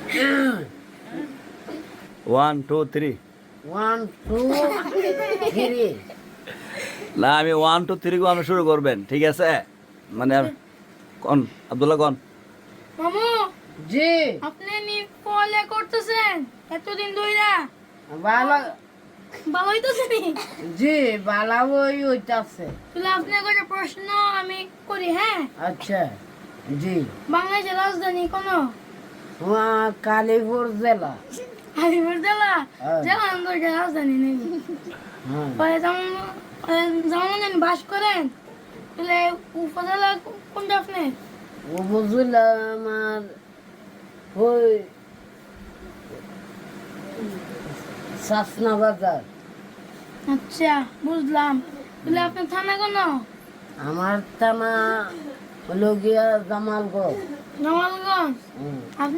1 2 3 1 2 3 না আমি 1 2 3 আমি শুরু করবেন ঠিক আছে মানে কোন আব্দুল্লাহ কোন মামু জি আপনি নি পড়ালেখা করতেছেন এতদিন ধইরা ভালো ভালো হইতেছে নি জি ভালো হইতাছে তাহলে আপনার কাছে প্রশ্ন আমি করি হ্যাঁ আচ্ছা জি বাংলাদেশের রাজধানী কোন কালীপুর জেলা আলিপুর জেলা হ্যাঁ। জেলা অন্তর রাজধানী নেই হ্যাঁ পরে যেমন বাস করেন তাহলে উপজেলা কোনটা আপনি উপজেলা আমার ওই সাসনা বাজার আচ্ছা বুঝলাম তাহলে আপনার থানা কোন আমার থানা হলো গিয়া জামালগঞ্জ জামালগঞ্জ হুম। আপনি